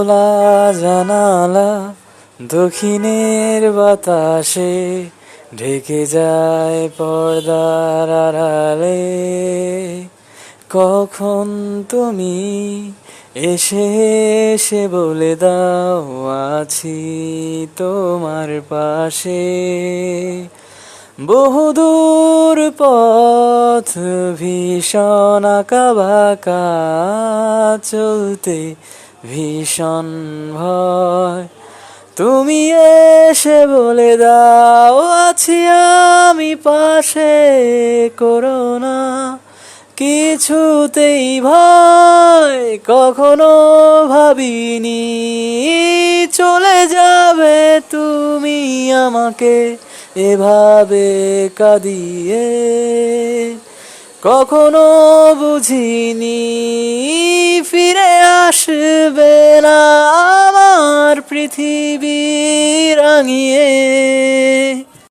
খোলা জানালা দক্ষিণের বাতাসে ঢেকে যায় পর্দার আড়ালে। কখন তুমি এসে এসে বলে দাও আছি তোমার পাশে। বহুদূর পথ ভীষণ আঁকাবাঁকা, চলতে ভীষণ ভয়। তুমি এসে বলে দাও আছি আমি পাশে, করো না কিছুতেই ভয়। কখনো ভাবিনি চলে যাবে তুমি আমাকে এভাবে কাঁদিয়ে। কখনো বুঝিনি ফিরে আসবে না আমার পৃথিবী রাঙিয়ে।